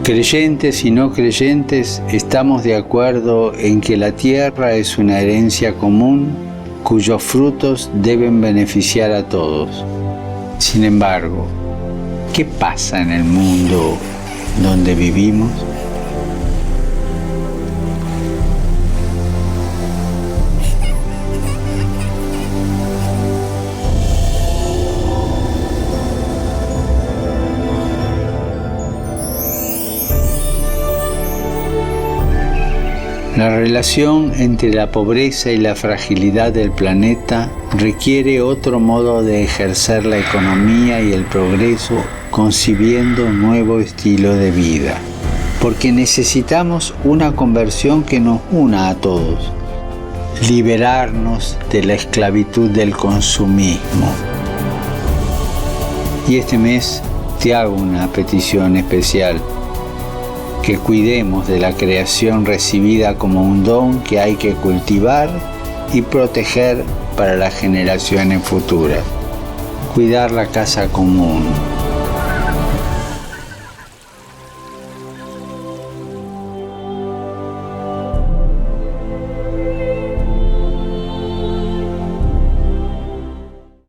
Creyentes y no creyentes estamos de acuerdo en que la tierra es una herencia común cuyos frutos deben beneficiar a todos. Sin embargo, ¿qué pasa en el mundo donde vivimos? La relación entre la pobreza y la fragilidad del planeta requiere otro modo de ejercer la economía y el progreso, concibiendo un nuevo estilo de vida. Porque necesitamos una conversión que nos una a todos, liberarnos de la esclavitud del consumismo. Y este mes te hago una petición especial. Que cuidemos de la creación recibida como un don que hay que cultivar y proteger para las generaciones futuras. Cuidar la casa común.